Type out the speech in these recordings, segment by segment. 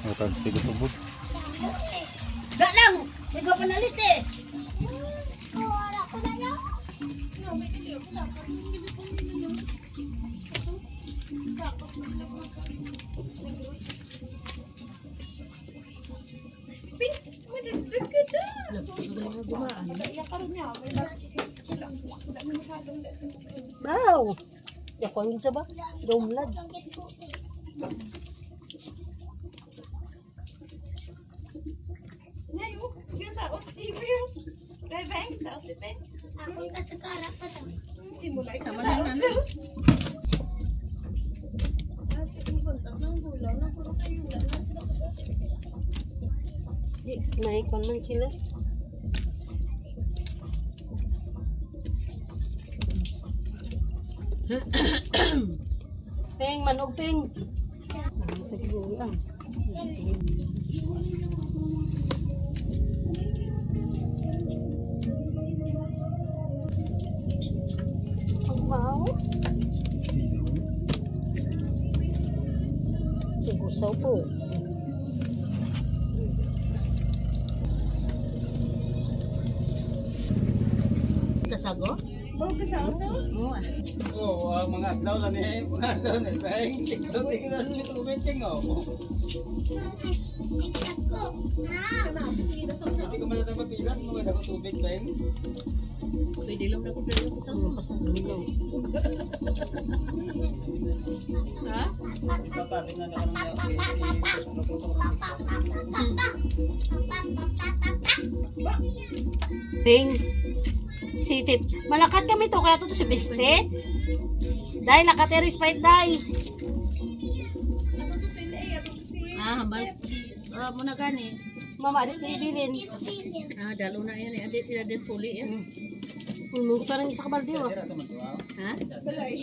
Matag tigo tubod. Da lang! Ikaw panalit eh! Wow! Yakon gid sa ba? Dumlad. Akong kasagara pa to. Di, naikon man sila. Peng, manog peng. Tagluwi ang. Wow. Sugusaw po. Kasago? Oh, kasama to? Oo, mga adlaw na ni, mga adlaw na ni. Tiglo na sa tubig king oh. Hindi ko matatang mapilas mo kada ko tubig ben. Pwede lang na ko pero ko Ano pa sa lugaw? ha? Papatik na ka Peng. Sitip. Malakat kami to kaya to si Beste. Dahil nakateris fight dai. Ah, hambal. Muna gani. Mama dit ibilin. Ah, dalo na yan eh. Adi sila din puli yan. Puno pa ng isa ka balde wa. Ha?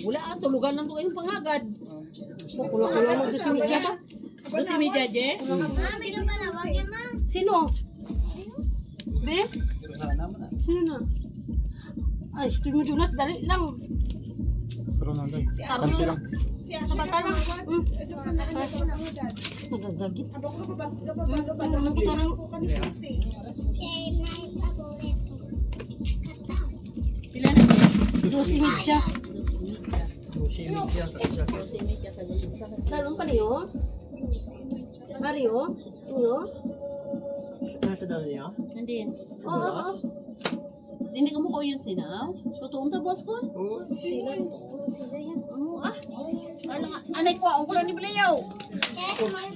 Wala ah, tulugan lang to kayong pangagad. Kulo ko lang magdo si Midja ba? Ano si Media Je? Mami ka pala, wag yan ma. Sino? Be? Sino na? Ay, stream mo Jonas, dali lang. Pero nanday. Kansi lang. Sabata lang. Nagagagit. Kita nang Kaya may paborito. Pila na niya? do si Midja. Si Media sa gusto. Talon pa niyo? Mario? Niyo? Nasa daw niya? Hindi. Oo. Hindi ka mo ko yun sinaw? Tutuon ta boss ko? Oo. Sila yan. Oo ah. Anay ko, ang kulang ni Bilayaw. Kaya